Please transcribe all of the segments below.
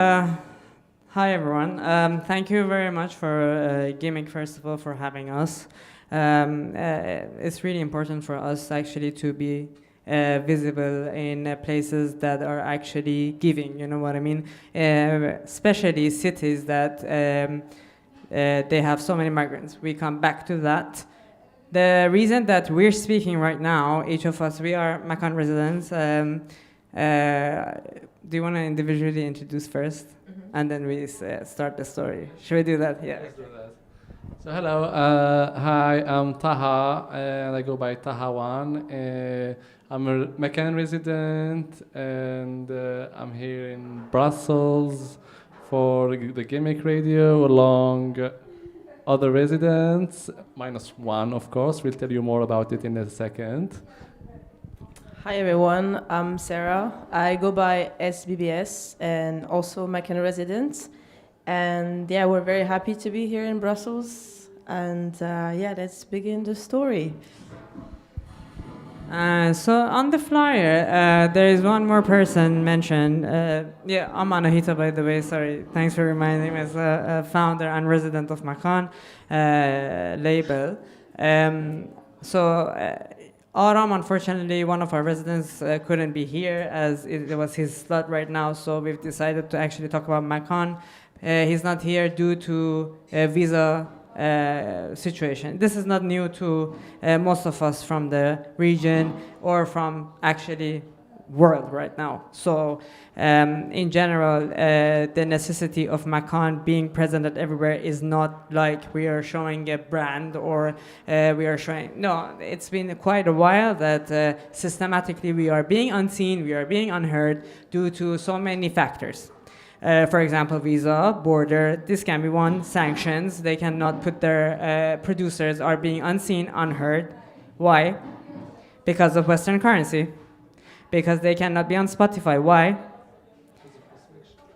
Uh, Hi everyone. Thank you very much for GIMIC first of all for having us. It's really important for us actually to be visible in places that are actually giving. You know what I mean? Especially cities that they have so many migrants. We come back to that. The reason that we're speaking right now, each of us, we are Makaan residents. Do you want to individually introduce first? And then we start the story. Should we do that? Yeah. Let's do that. So hello, hi, I'm Taha, and I go by Taha1. I'm a Makaan resident, and I'm here in Brussels for the GIMIC radio, along other residents, minus one, of course. We'll tell you more about it in a second. Hi everyone, I'm Sarah. I go by SBBS and also Macan resident. And yeah, we're very happy to be here in Brussels. And yeah, let's begin the story. So on the flyer, there is one more person mentioned. Yeah, I'm Anahita, by the way. Sorry, thanks for reminding me. As a founder and resident of Makaan label. Aram, unfortunately, one of our residents couldn't be here as it was his slot right now. So we've decided to actually talk about Makaan. He's not here due to a visa situation. This is not new to most of us from the region or from actually world right now. So in general, the necessity of Makaan being present at everywhere is not like we are showing a brand or we are showing, no, it's been quite a while that systematically we are being unseen, we are being unheard due to so many factors. For example, visa, border, this can be one, sanctions, they cannot put their producers are being unseen, unheard. Why? Because of Western currency. Because they cannot be on Spotify. Why?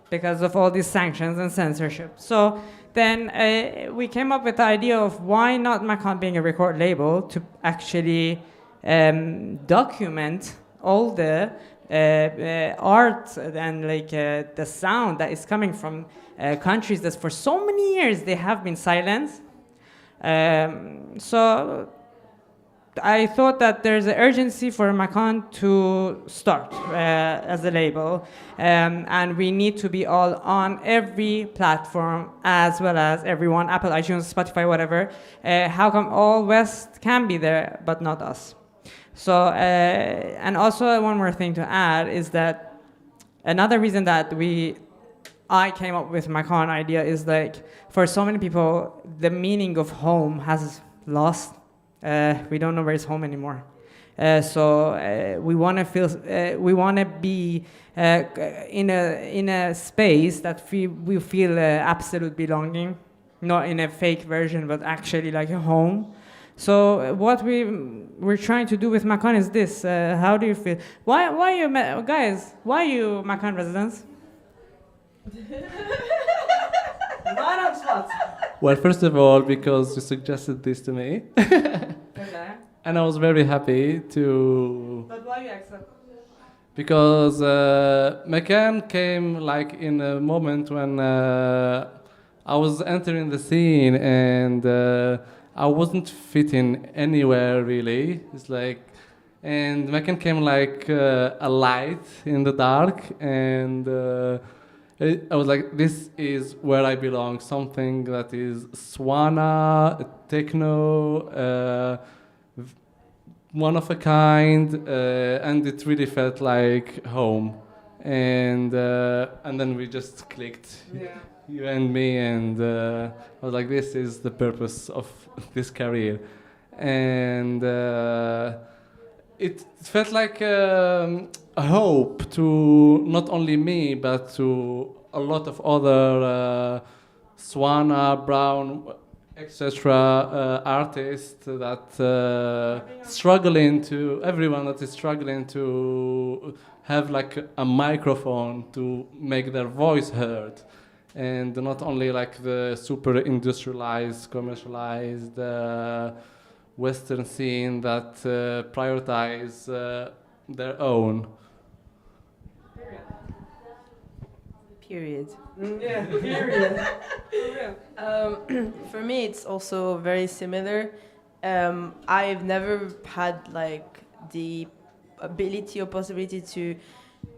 Because of all these sanctions and censorship. So then we came up with the idea of why not Makaan being a record label to actually document all the art and like the sound that is coming from countries that for so many years they have been silenced. So I thought that there's an urgency for Makaan to start as a label, and we need to be all on every platform as well as everyone, Apple, iTunes, Spotify, whatever. How come all West can be there but not us? So, and also one more thing to add is that another reason that I came up with Makaan idea is like for so many people the meaning of home has lost. We don't know where is home anymore. So we want to feel, we want to be in a space that we feel absolute belonging, not in a fake version, but actually like a home. So what we're trying to do with Makaan is this. How do you feel? Why you guys? Why you Makaan residents? Right on spot. Well, first of all, because you suggested this to me. Okay. And I was very happy to... But why you accept? Because Makaan came like in a moment when I was entering the scene and I wasn't fitting anywhere really. It's like, and Makaan came like a light in the dark, and I was like, this is where I belong. Something that is Swana, techno, one of a kind, and it really felt like home. And then we just clicked. Yeah. You and me, and I was like, this is the purpose of this career. And it felt like a hope to not only me, but to a lot of other Swana, Brown, etc. Artists that everyone that is struggling to have like a microphone to make their voice heard. And not only like the super industrialized, commercialized Western scene that prioritize their own. Period. Yeah, period. For me, it's also very similar. I've never had like the ability or possibility to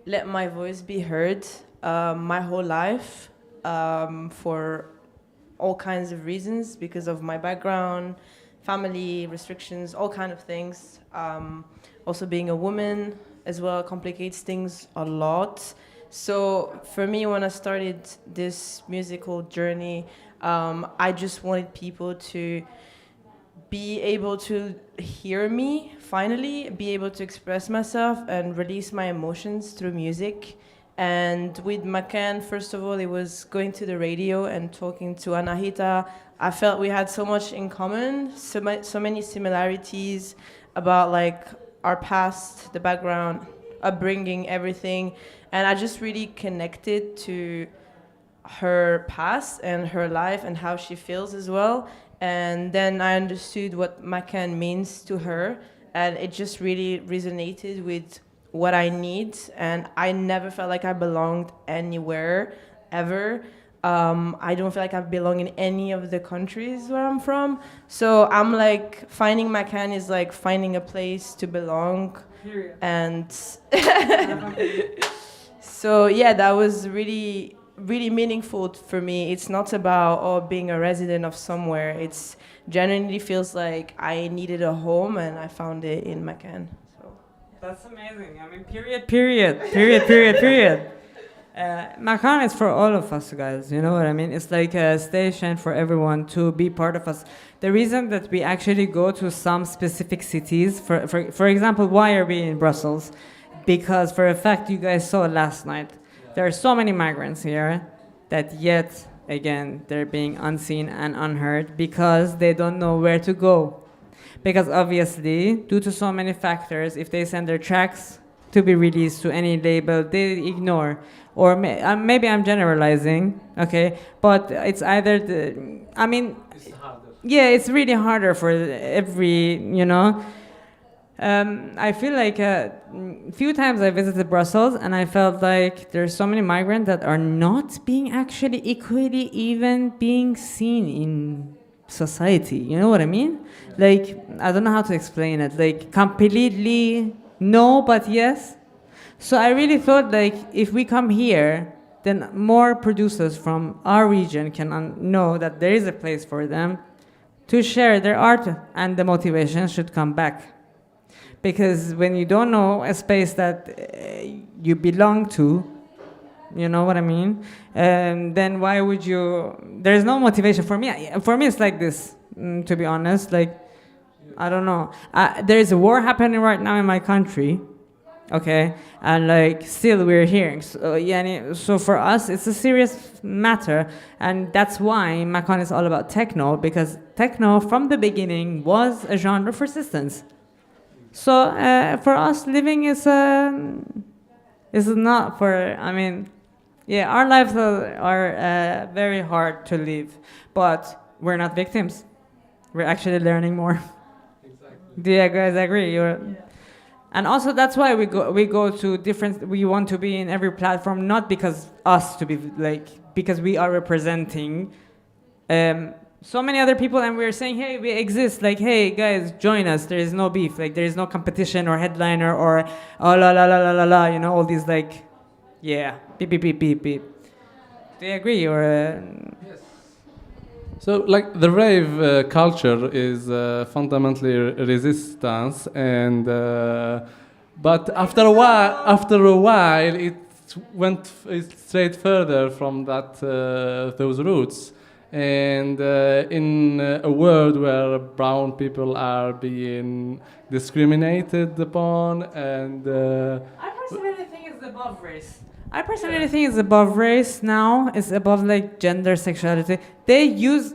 let my voice be heard my whole life for all kinds of reasons because of my background, family restrictions, all kind of things. Also, being a woman as well complicates things a lot. So for me, when I started this musical journey, I just wanted people to be able to hear me finally, be able to express myself and release my emotions through music. And with Makaan, first of all, it was going to the radio and talking to Anahita. I felt we had so much in common, so many similarities about like our past, the background, upbringing, everything. And I just really connected to her past and her life and how she feels as well. And then I understood what Makaan means to her, and it just really resonated with what I need. And I never felt like I belonged anywhere ever. I don't feel like I belong in any of the countries where I'm from. So I'm like, finding Makaan is like finding a place to belong. Period. And so yeah, that was really really meaningful for me. It's not about being a resident of somewhere. It's genuinely feels like I needed a home and I found it in Makaan. So That's amazing. I mean, period. Makaan is for all of us, guys. You know what I mean? It's like a station for everyone to be part of us. The reason that we actually go to some specific cities, for example, why are we in Brussels? Because for a fact, you guys saw last night, there are so many migrants here that yet, again, they're being unseen and unheard because they don't know where to go. Because obviously, due to so many factors, if they send their tracks to be released to any label, they ignore. Or maybe I'm generalizing, okay? But it's either It's harder. yeah, it's really harder for every, you know. I feel like a few times I visited Brussels and I felt like there's so many migrants that are not being actually equally even being seen in society. You know what I mean? Like, I don't know how to explain it. Like, completely no, but yes. So I really thought like if we come here, then more producers from our region can know that there is a place for them to share their art, and the motivation should come back. Because when you don't know a space that you belong to, you know what I mean? Then why would you? There's no motivation for me. For me, it's like this. To be honest, like I don't know. There is a war happening right now in my country, okay, and like still we're here. So for us, it's a serious matter, and that's why Makaan is all about techno, because techno from the beginning was a genre for resistance. So for us, living is not for. I mean, yeah, our lives are very hard to live, but we're not victims. We're actually learning more. Exactly. Do you guys agree? And also that's why we go to different. We want to be in every platform, not because us to be like because we are representing. So many other people, and we're saying, hey, we exist. Like, hey, guys, join us. There is no beef. Like, there is no competition or headliner or oh la la la la la la. You know, all these like, yeah, beep beep beep beep beep. Do you agree or? Yes. So, like the rave culture is fundamentally resistance, and but after a while, it went straight further from that those roots. And in a world where brown people are being discriminated upon, and I personally think it's above race. I personally think it's above race now. It's above like gender, sexuality. They use.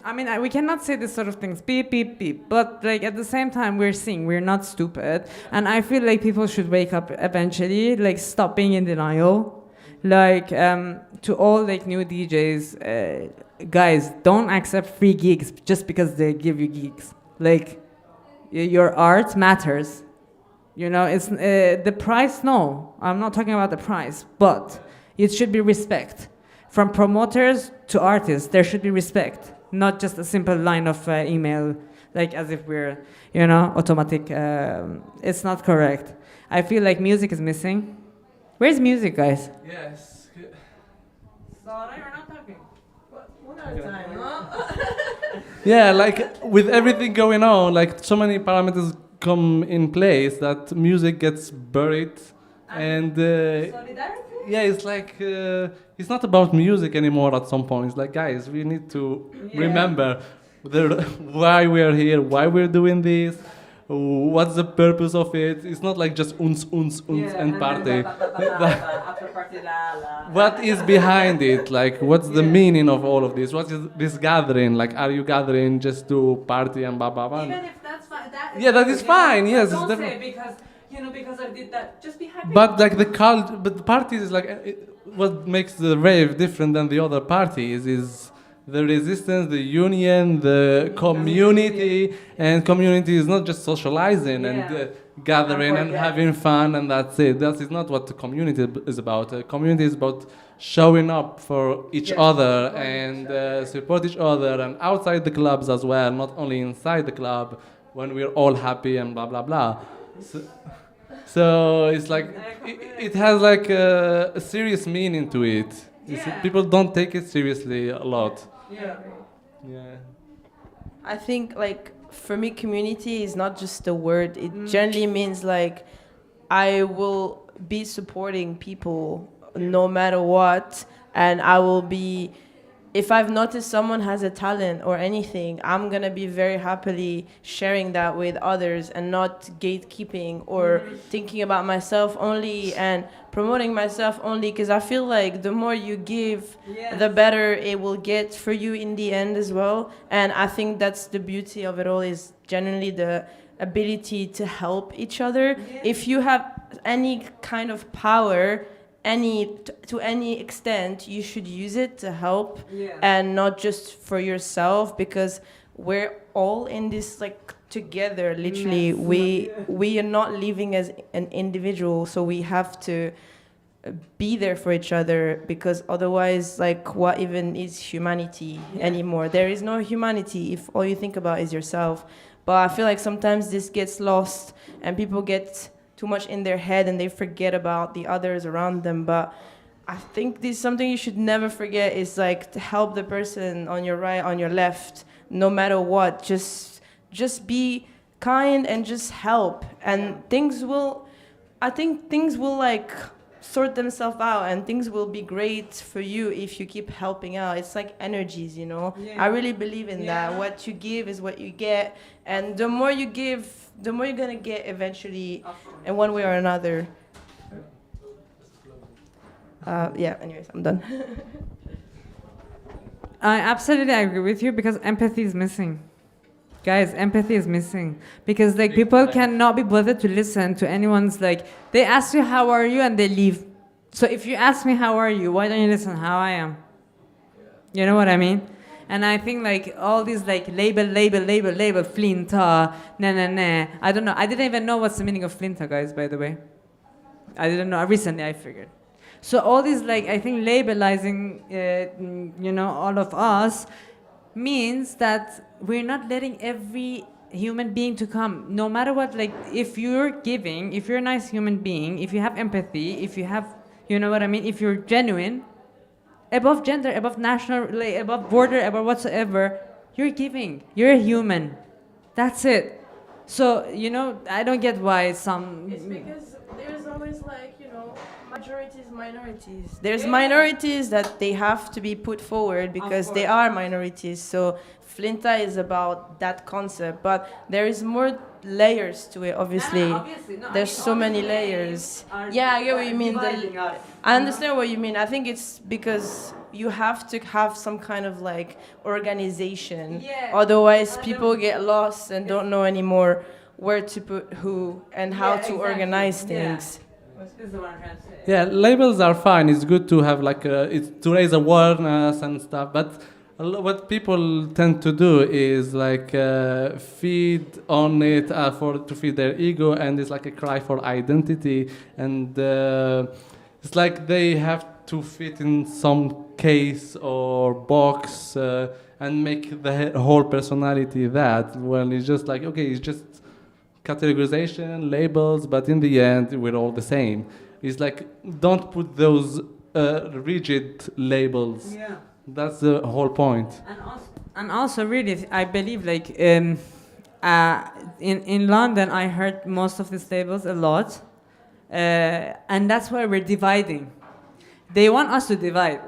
I mean, we cannot say this sort of things. Beep beep beep. But like at the same time, we're seeing we're not stupid, and I feel like people should wake up eventually. Like stop being in denial. Like to all like new DJs. Guys, don't accept free gigs just because they give you gigs. Like, your art matters. You know, it's the price. No, I'm not talking about the price. But It should be respect. From promoters to artists, there should be respect, not just a simple line of email, like as if we're, automatic. It's not correct. I feel like music is missing. Where's music, guys? Yes. Sorry, you're not talking. One at a time, Yeah, like with everything going on, like so many parameters come in place that music gets buried, and Solidarity? yeah, it's like it's not about music anymore. At some point, it's like, guys, we need to remember why we're here, why we're doing this, what's the purpose of it. It's not like just uns and party. What is behind it? Like, what's the meaning of all of this? What is this gathering? Like, are you gathering just to party and blah blah blah? Even if that's fine, That is fine. Yes, don't it's say because I did that. Just be happy. But like but the parties is like what makes the rave different than the other parties is the resistance, the union, the community, and community is not just socializing and gathering and having fun and that's it. That is not what the community is about. Community is about showing up for each other and support each other and outside the clubs as well, not only inside the club when we're all happy and blah blah blah. So it's like it has like a serious meaning to it. People don't take it seriously a lot. Yeah. I think like for me, community is not just a word. It generally means like I will be supporting people no matter what, and I will be. If I've noticed someone has a talent or anything, I'm gonna be very happily sharing that with others and not gatekeeping or thinking about myself only and promoting myself only, because I feel like the more you give, the better it will get for you in the end as well. And I think that's the beauty of it all, is genuinely the ability to help each other. If you have any kind of power, to any extent, you should use it to help and not just for yourself, because we're all in this like together, literally. We are not living as an individual, so we have to be there for each other, because otherwise, like, what even is humanity anymore? There is no humanity if all you think about is yourself. But I feel like sometimes this gets lost and people get too much in their head and they forget about the others around them. But I think this is something you should never forget, is like to help the person on your right, on your left, no matter what. Just be kind and just help, and things will like sort themselves out, and things will be great for you if you keep helping out. It's like energies, I really believe in that. What you give is what you get, and the more you give, the more you're gonna get eventually, in one way or another. Anyways, I'm done. I absolutely agree with you, because empathy is missing. Guys, empathy is missing, because like people cannot be bothered to listen to anyone's, like, they ask you how are you and they leave. So if you ask me how are you, why don't you listen how I am? You know what I mean? And I think like all these like label, flinta, nah. I don't know. I didn't even know what's the meaning of flinta, guys, by the way. I didn't know. Recently I figured. So all these like, I think labelizing, all of us means that we're not letting every human being to come, no matter what. Like, if you're giving, if you're a nice human being, if you have empathy, if you have, you know what I mean, if you're genuine, above gender, above national, like, above border, above whatsoever, you're giving. You're a human. That's it. So, I don't get why some... It's because there's always like, majorities, minorities. There's minorities that they have to be put forward because they are minorities. So Flinta is about that concept, but there is more layers to it, obviously. There's so many layers. Yeah, I get what you mean. I understand what you mean. I think it's because you have to have some kind of like organization. Otherwise, people get lost and don't know anymore where to put who and how to organize things. Yeah, labels are fine. It's good to have like it's to raise awareness and stuff. But what people tend to do is like feed on it to feed their ego, and it's like a cry for identity. And it's like they have to fit in some case or box and make the whole personality that. Well, it's just like, okay, it's just categorization, labels, but in the end, we're all the same. It's like, don't put those rigid labels. Yeah. That's the whole point. And also, really, I believe like in London, I heard most of these labels a lot, and that's why we're dividing. They want us to divide.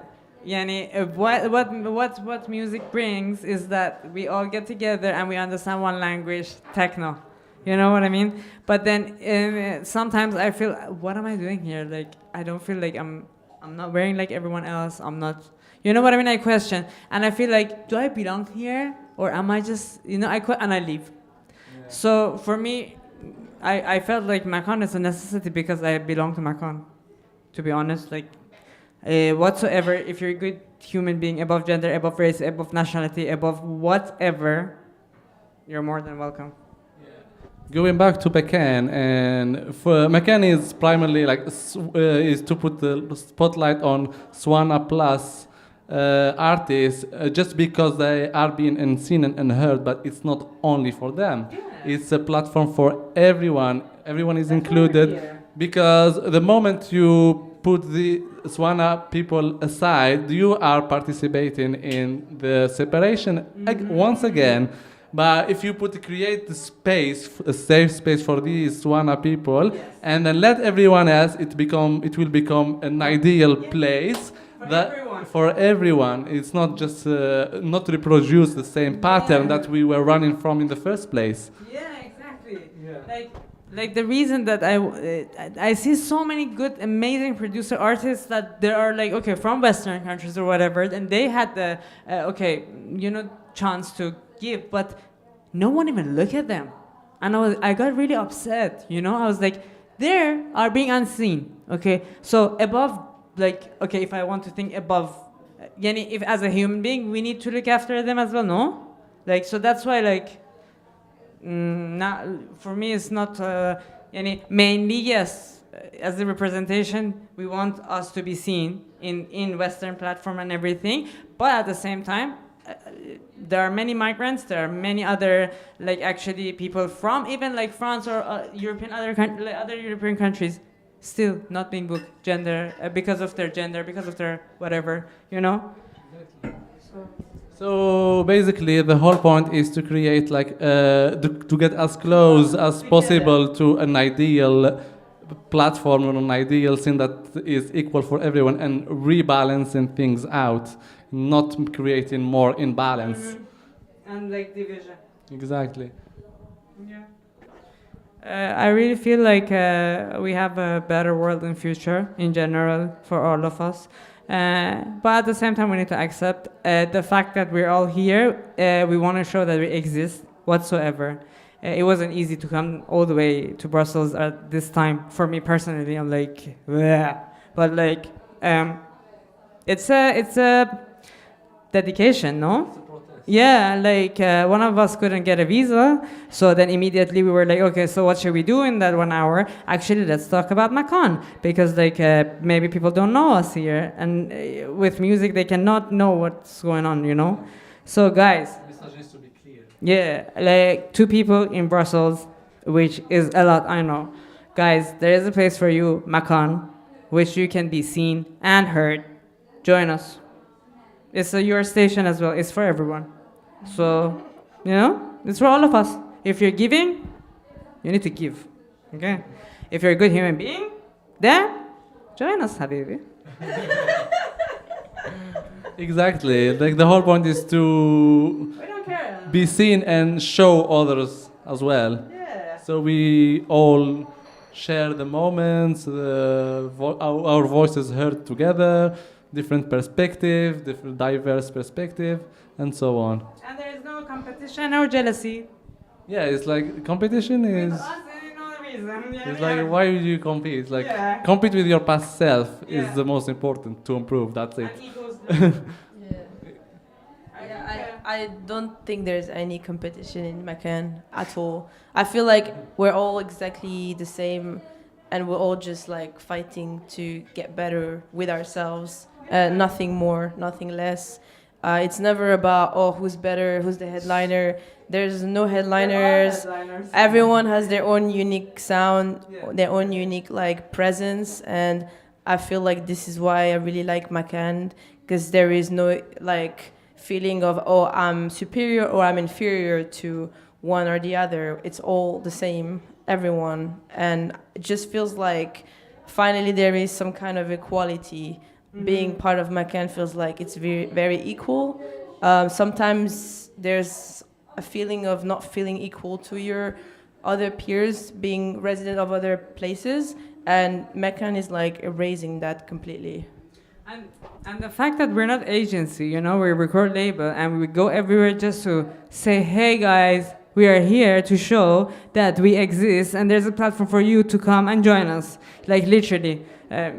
Yani, what music brings is that we all get together and we understand one language, techno. You know what I mean? But then sometimes I feel, what am I doing here? Like, I don't feel like I'm not wearing like everyone else. I'm not, you know what I mean? I question, and I feel like, do I belong here, or am I just, and I leave. Yeah. So for me, I felt like Makaan is a necessity because I belong to Makaan. To be honest, like whatsoever, if you're a good human being, above gender, above race, above nationality, above whatever, you're more than welcome. Going back to Makaan, and for Makaan is primarily like is to put the spotlight on Swana Plus artists just because they are being seen and heard, but it's not only for them. Yeah. It's a platform for everyone. Everyone is included, because the moment you put the Swana people aside, you are participating in the separation once again. But if you create the space, a safe space for these Swana people, yes, and then let everyone else, it will become an ideal place for everyone. It's not just not to reproduce the same pattern that we were running from in the first place. Yeah, exactly. Yeah. Like the reason that I see so many good, amazing producer artists that they are like, okay, from Western countries or whatever, and they had the chance to give, but no one even look at them, and I got really upset. I was like, they are being unseen. Okay, so above, like, okay, if I want to think above, if as a human being we need to look after them as well, no? Like, so that's why, like, not, for me it's not mainly, yes, as a representation we want us to be seen in Western platform and everything, but at the same time there are many migrants, there are many other, like, actually people from even like France or other European countries still not being booked gender because of their gender, because of their whatever, Exactly. So basically, the whole point is to create like to get as close as possible to an ideal platform or an ideal thing that is equal for everyone, and rebalancing things out, not creating more imbalance. Mm-hmm. And like division. Exactly. Yeah. I really feel like we have a better world in future in general for all of us. But at the same time, we need to accept the fact that we're all here. We want to show that we exist whatsoever. It wasn't easy to come all the way to Brussels at this time. For me personally, I'm like, bleh. But like, it's a dedication, no? Yeah, like one of us couldn't get a visa, so then immediately we were like, okay, so what should we do in that 1 hour? Actually, let's talk about Makaan, because like maybe people don't know us here, and with music they cannot know what's going on, So guys, this needs to be clear. Yeah, like 2 people in Brussels, which is a lot, I know. Guys, there is a place for you, Makaan, which you can be seen and heard. Join us. It's your station as well. It's for everyone. So, it's for all of us. If you're giving, you need to give. Okay? If you're a good human being, then join us, Habibi. Exactly. Like the whole point is to be seen and show others as well. Yeah. So we all share the moments, our voices heard together, different perspective, different diverse perspective, and so on. And there is no competition or jealousy. Yeah, it's like competition is. It's like, why would you compete? It's like compete with your past self is the most important to improve. That's it. I don't think there's any competition in Makaan at all. I feel like we're all exactly the same and we're all just like fighting to get better with ourselves. Nothing more, nothing less. It's never about, oh, who's better, who's the headliner. There's no headliners. Everyone has their own unique sound, their own unique like presence, and I feel like this is why I really like Makaan, because there is no like feeling of, oh, I'm superior or I'm inferior to one or the other. It's all the same, everyone, and it just feels like finally there is some kind of equality. Being part of Makaan feels like it's very, very equal. Sometimes there's a feeling of not feeling equal to your other peers, being resident of other places, and Makaan is like erasing that completely. And the fact that we're not agency, you know, we record label and we go everywhere just to say, hey guys, we are here to show that we exist and there's a platform for you to come and join us. Like literally,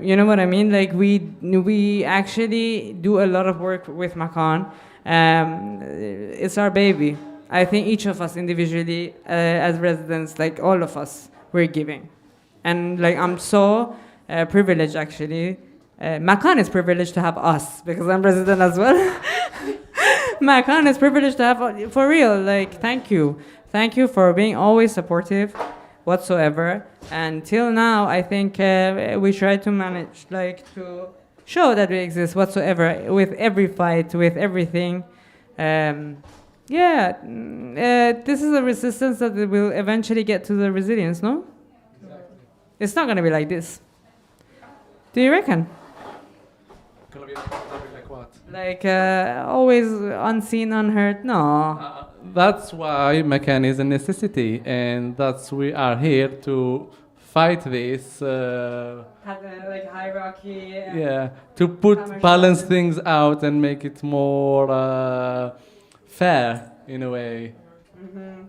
you know what I mean? Like we actually do a lot of work with Makaan. It's our baby. I think each of us individually, as residents, like all of us, we're giving. And like I'm so privileged actually. Makaan is privileged to have us because I'm resident as well. Makaan is privileged to have, for real, like thank you. Thank you for being always supportive whatsoever. And till now, I think we try to manage like to show that we exist whatsoever with every fight, with everything. This is a resistance that will eventually get to the resilience, no? Exactly. It's not going to be like this. Do you reckon? Gonna be like what? Like always unseen, unheard? No. That's why Makaan is a necessity, and that's we are here to fight this. Have like hierarchy. Yeah, to balance things out and make it more fair in a way. Mm-hmm.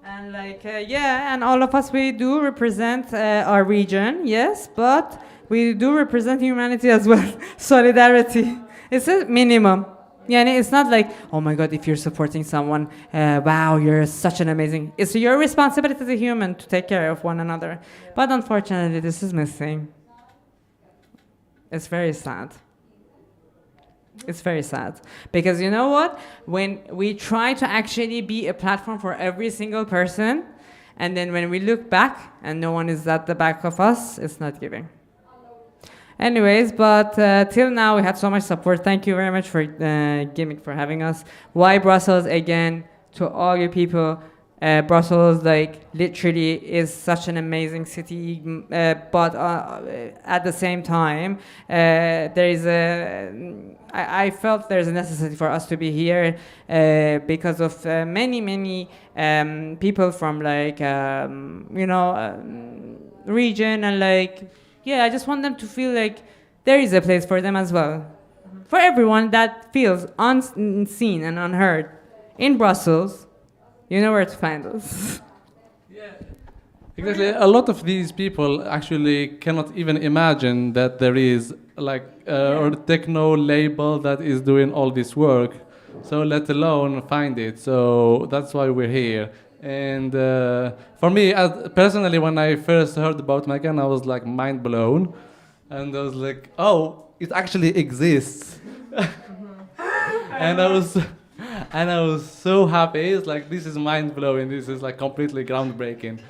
And like and all of us we do represent our region, yes, but we do represent humanity as well. Solidarity. It's a minimum. Yeah, and it's not like, oh my God, if you're supporting someone, wow, you're such an amazing. It's your responsibility as a human to take care of one another. But unfortunately, this is missing. It's very sad. It's very sad. Because you know what? When we try to actually be a platform for every single person, and then when we look back and no one is at the back of us, it's not giving. Anyways, but till now we had so much support. Thank you very much for GIMIC for having us. Why Brussels again? To all you people, Brussels like literally is such an amazing city, but at the same time, there is I felt there's a necessity for us to be here because of many people from like region and like. Yeah, I just want them to feel like there is a place for them as well. For everyone that feels unseen and unheard in Brussels, you know where to find us. Yeah, exactly. A lot of these people actually cannot even imagine that there is like a techno label that is doing all this work. So let alone find it. So that's why we're here. And for me, personally, when I first heard about Makaan, I was like mind blown, and I was like, "Oh, it actually exists," and I was so happy. It's like this is mind blowing. This is like completely groundbreaking,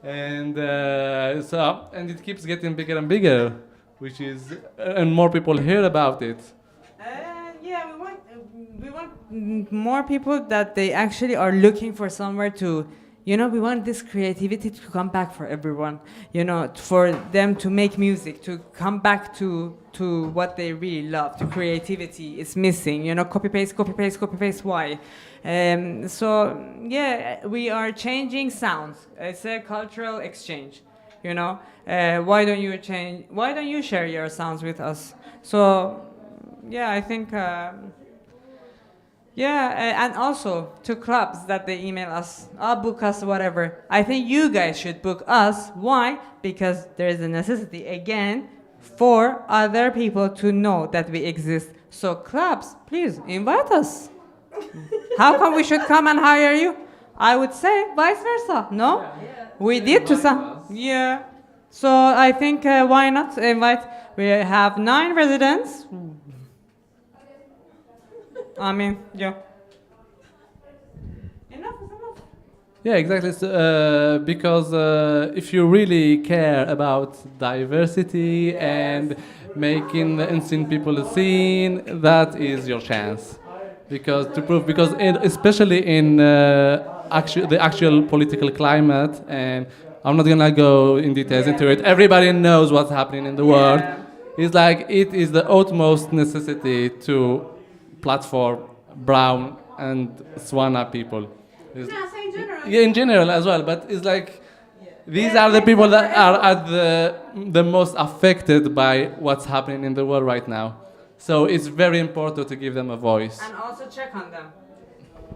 and and it keeps getting bigger and bigger, which is and more people hear about it. We want more people that they actually are looking for somewhere to, we want this creativity to come back for everyone, for them to make music, to come back to what they really love, to creativity is missing, copy paste, why? We are changing sounds. It's a cultural exchange, why don't you share your sounds with us? So, I think... and also to clubs that they email us, book us, whatever. I think you guys should book us. Why? Because there is a necessity, again, for other people to know that we exist. So clubs, please invite us. How come we should come and hire you? I would say vice versa. No? Yeah. We did to some. Yeah. So I think why not invite? We have 9 residents. I mean, yeah. Enough is enough. Yeah, exactly. So, because if you really care about diversity and making the insane people seen, that is your chance. Because to prove, because especially in the actual political climate, and I'm not gonna go in details into it. Everybody knows what's happening in the world. It's like it is the utmost necessity to platform brown and Swana people. It's- yeah, in general as well, but it's like these are the people that are at the most affected by what's happening in the world right now. So it's very important to give them a voice. And also check on them.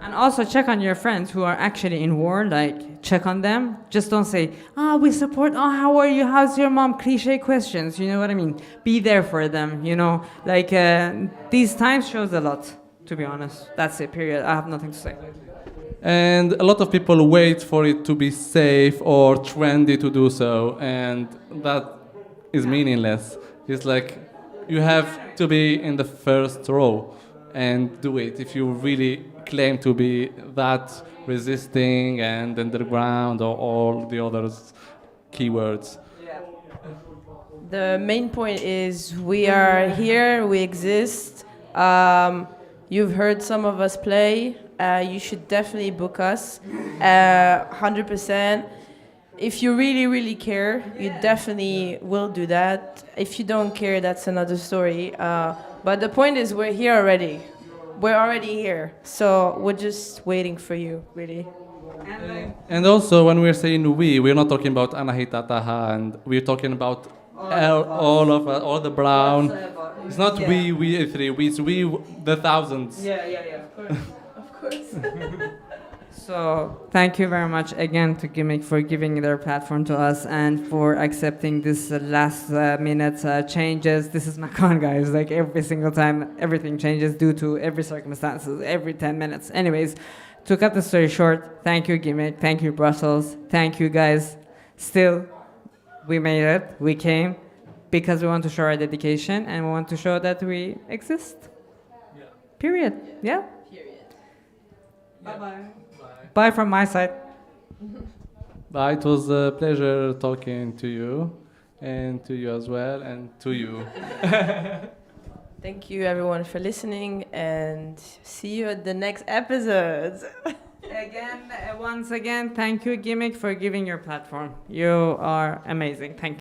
And also check on your friends who are actually in war, like check on them. Just don't say, we support, how are you, how's your mom? Cliche questions, you know what I mean? Be there for them, you know? Like, these times shows a lot, to be honest. That's it, period. I have nothing to say. And a lot of people wait for it to be safe or trendy to do so, and that is meaningless. It's like you have to be in the first row and do it if you really claim to be that resisting and underground or all the other keywords. The main point is we are here, we exist. You've heard some of us play. You should definitely book us 100%. If you really, really care, you definitely will do that. If you don't care, that's another story. But the point is we're here already. We're already here. So we're just waiting for you, really. And also, when we're saying we're not talking about Anahita Taha, and we're talking about all of us, all the brown. It's not we three, it's we, the thousands. Yeah, of course. So thank you very much again to GIMIC for giving their platform to us and for accepting this last minute changes. This is Makaan, guys. Like every single time, everything changes due to every circumstances, every 10 minutes. Anyways, to cut the story short, thank you GIMIC, thank you Brussels, thank you guys. Still, we made it, we came because we want to show our dedication and we want to show that we exist. Yeah. Period. Yeah? Period. Bye-bye. Bye from my side. Bye. It was a pleasure talking to you, and to you as well, and to you. Thank you everyone for listening, and see you at the next episodes. Once again, thank you GIMIC for giving your platform. You are amazing. Thank you.